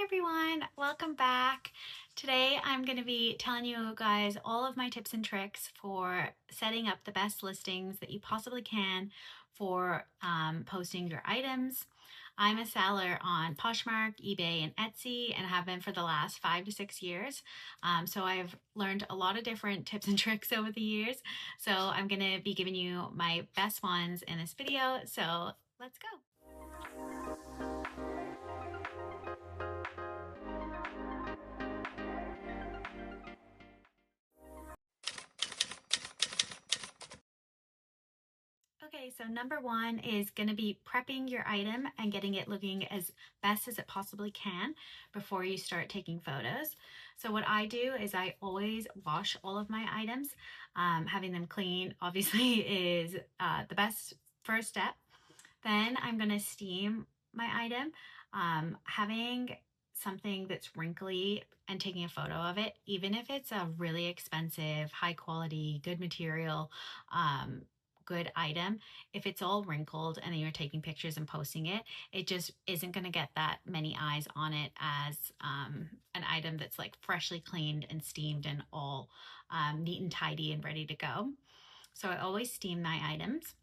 everyone, welcome back. Today I'm going to be telling you guys all of my tips and tricks for setting up the best listings that you possibly can for posting your items. I'm a seller on Poshmark, eBay, and Etsy, and have been for the last 5 to 6 years. So I've learned a lot of different tips and tricks over the years. So I'm going to be giving you my best ones in this video. So let's go. Okay, so number one is going to be prepping your item and getting it looking as best as it possibly can before you start taking photos. So what I do is I always wash all of my items. Having them clean obviously is the best first step. Then I'm going to steam my item. Having something that's wrinkly and taking a photo of it, even if it's a really expensive, high quality, good material, good item, if it's all wrinkled and then you're taking pictures and posting it, it just isn't going to get that many eyes on it as an item that's like freshly cleaned and steamed and all neat and tidy and ready to go. So I always steam my items.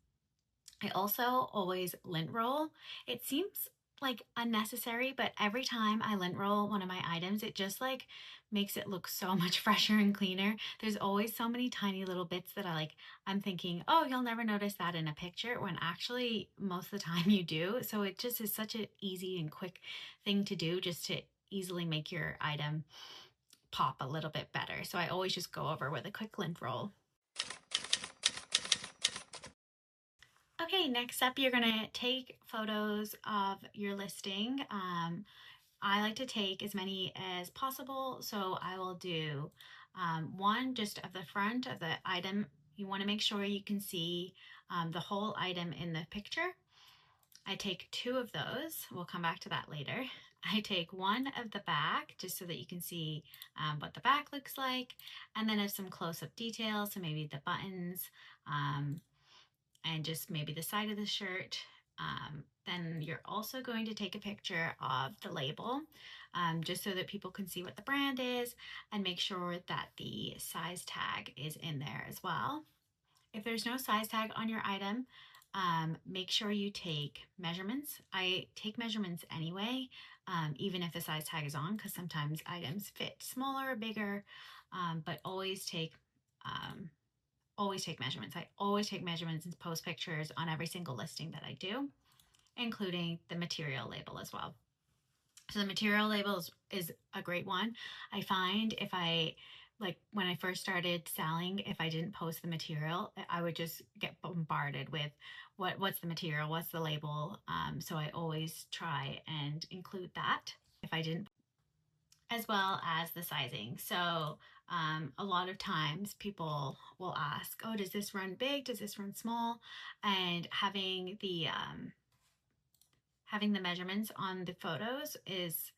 I also always lint roll. It seems like unnecessary, but every time I lint roll one of my items, it just like makes it look so much fresher and cleaner. There's always so many tiny little bits that I'm thinking, oh, you'll never notice that in a picture, when actually most of the time you do. So it just is such an easy and quick thing to do just to easily make your item pop a little bit better. So I always just go over with a quick lint roll. Okay, next up, you're gonna take photos of your listing. I like to take as many as possible, so I will do one just of the front of the item. You wanna make sure you can see the whole item in the picture. I take two of those. We'll come back to that later. I take one of the back just so that you can see what the back looks like, and then have some close-up details, so maybe the buttons, and just maybe the side of the shirt. Then you're also going to take a picture of the label just so that people can see what the brand is, and make sure that the size tag is in there as well. If there's no size tag on your item, make sure you take measurements. I take measurements anyway, even if the size tag is on, because sometimes items fit smaller or bigger, but always take measurements. I always take measurements and post pictures on every single listing that I do, including the material label as well. So the material label is a great one. I find if when I first started selling, if I didn't post the material, I would just get bombarded with what's the material, what's the label. So I always try and include that if I didn't, as well as the sizing. So a lot of times people will ask, oh, does this run big? Does this run small? And having the measurements on the photos is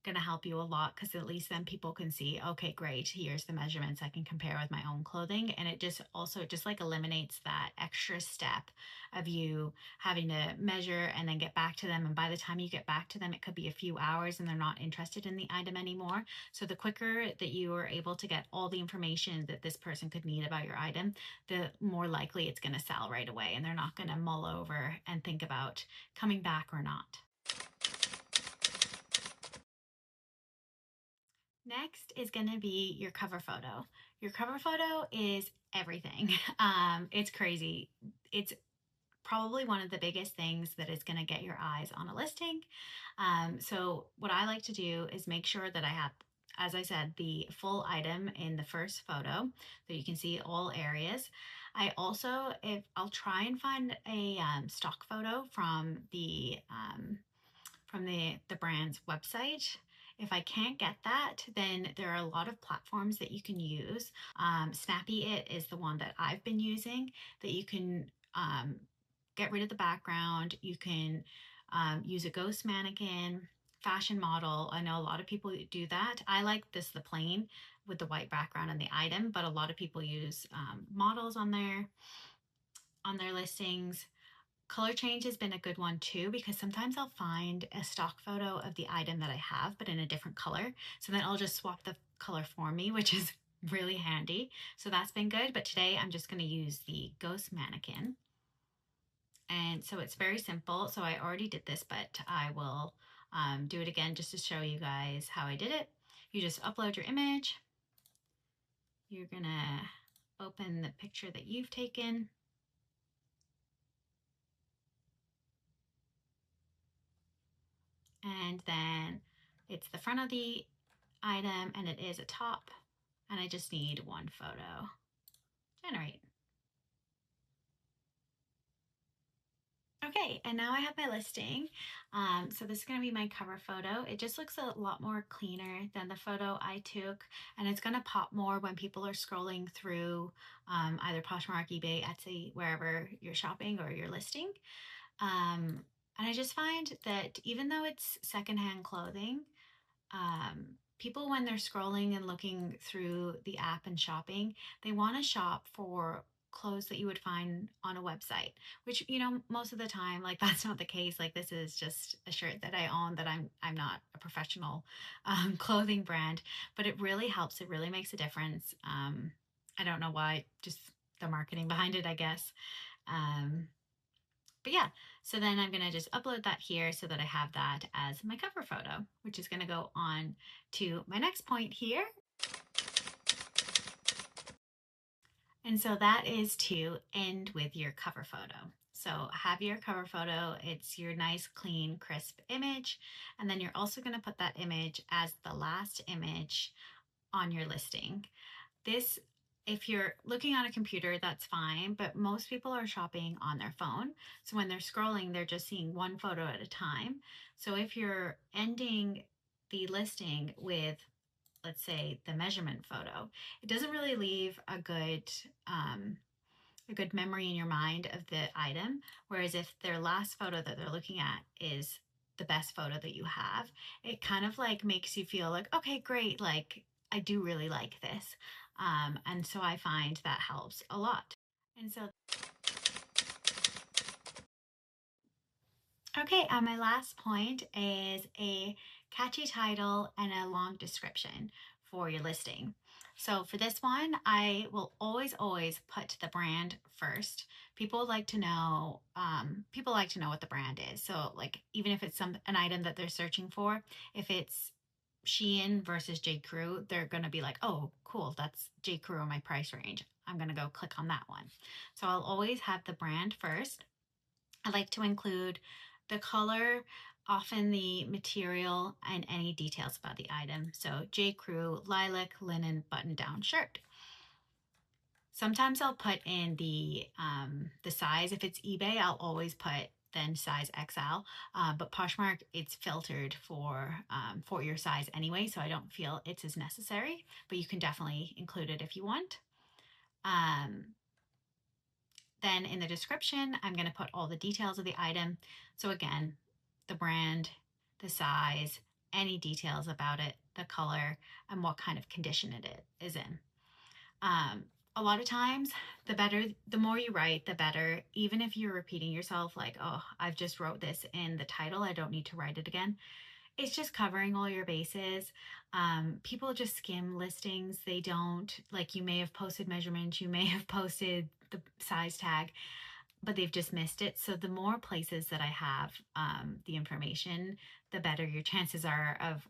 going to help you a lot, because at least then people can see, okay, great, here's the measurements I can compare with my own clothing. And it just eliminates that extra step of you having to measure and then get back to them, and by the time you get back to them, it could be a few hours and they're not interested in the item anymore. So the quicker that you are able to get all the information that this person could need about your item, the more likely it's going to sell right away, and they're not going to mull over and think about coming back or not. Next is going to be your cover photo. Your cover photo is everything. It's crazy. It's probably one of the biggest things that is going to get your eyes on a listing. So what I like to do is make sure that I have, as I said, the full item in the first photo so you can see all areas. I also, I'll try and find a stock photo from the brand's website. If I can't get that, then there are a lot of platforms that you can use. Snappy It is the one that I've been using, that you can get rid of the background. You can use a ghost mannequin, fashion model. I know a lot of people do that. I like the plain with the white background and the item, but a lot of people use models on their listings. Color change has been a good one too, because sometimes I'll find a stock photo of the item that I have, but in a different color. So then I'll just swap the color for me, which is really handy. So that's been good. But today I'm just going to use the ghost mannequin. And so it's very simple. So I already did this, but I will do it again just to show you guys how I did it. You just upload your image. You're going to open the picture that you've taken. And then it's the front of the item and it is a top, and I just need one photo. Generate. Okay, and now I have my listing. So this is going to be my cover photo. It just looks a lot more cleaner than the photo I took, and it's going to pop more when people are scrolling through either Poshmark, eBay, Etsy, wherever you're shopping or you're listing. And I just find that even though it's secondhand clothing, people, when they're scrolling and looking through the app and shopping, they want to shop for clothes that you would find on a website, which, you know, most of the time, like, that's not the case. Like, this is just a shirt that I own, that I'm not a professional clothing brand, but it really helps. It really makes a difference. I don't know why, just the marketing behind it, I guess. But yeah, so then I'm going to just upload that here so that I have that as my cover photo, which is going to go on to my next point here. And so that is to end with your cover photo. So have your cover photo, it's your nice, clean, crisp image. And then you're also going to put that image as the last image on your listing. This, if you're looking on a computer, that's fine, but most people are shopping on their phone. So when they're scrolling, they're just seeing one photo at a time. So if you're ending the listing with, let's say, the measurement photo, it doesn't really leave a good memory in your mind of the item. Whereas if their last photo that they're looking at is the best photo that you have, it kind of like makes you feel like, okay, great, like I do really like this. And so I find that helps a lot. And so, okay, my last point is a catchy title and a long description for your listing. So for this one, I will always put the brand first. People like to know what the brand is. So like, even if it's an item that they're searching for, if it's Shein versus J. Crew, they're going to be like, oh, cool, that's J. Crew in my price range. I'm going to go click on that one. So I'll always have the brand first. I like to include the color, often the material, and any details about the item. So J. Crew lilac linen button-down shirt. Sometimes I'll put in the size. If it's eBay, I'll always put then size XL. But Poshmark, it's filtered for your size anyway, so I don't feel it's as necessary. But you can definitely include it if you want. Then in the description, I'm going to put all the details of the item. So again, the brand, the size, any details about it, the color, and what kind of condition it is in. A lot of times, the more you write, the better. Even if you're repeating yourself, like, oh, I've just wrote this in the title, I don't need to write it again. It's just covering all your bases. People just skim listings. They don't, like, you may have posted measurements, you may have posted the size tag, but they've just missed it. So the more places that I have the information, the better your chances are of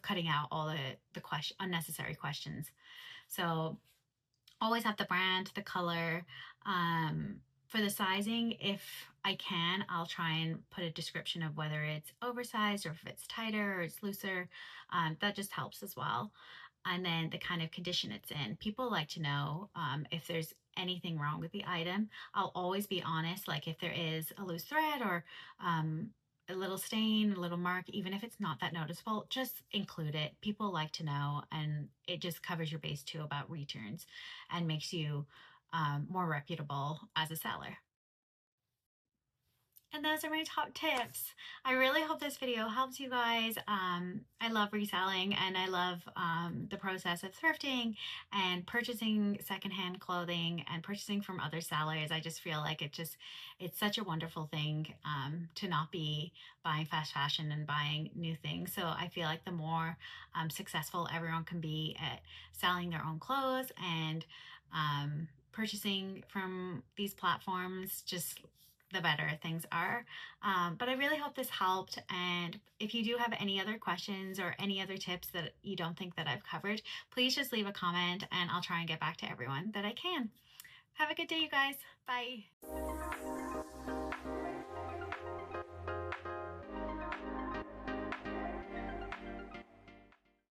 cutting out all the unnecessary questions. So always have the brand, the color. For the sizing, if I can, I'll try and put a description of whether it's oversized or if it's tighter or it's looser. That just helps as well. And then the kind of condition it's in. People like to know if there's anything wrong with the item. I'll always be honest, like if there is a loose thread or a little stain, a little mark, even if it's not that noticeable, just include it. People like to know, and it just covers your base too about returns and makes you more reputable as a seller. And those are my top tips. I really hope this video helps you guys. I love reselling, and I love the process of thrifting and purchasing secondhand clothing and purchasing from other sellers. I just feel like it's such a wonderful thing to not be buying fast fashion and buying new things. So I feel like the more successful everyone can be at selling their own clothes and purchasing from these platforms, just the better things are. But I really hope this helped. And if you do have any other questions or any other tips that you don't think that I've covered, please just leave a comment and I'll try and get back to everyone that I can. Have a good day, you guys. Bye.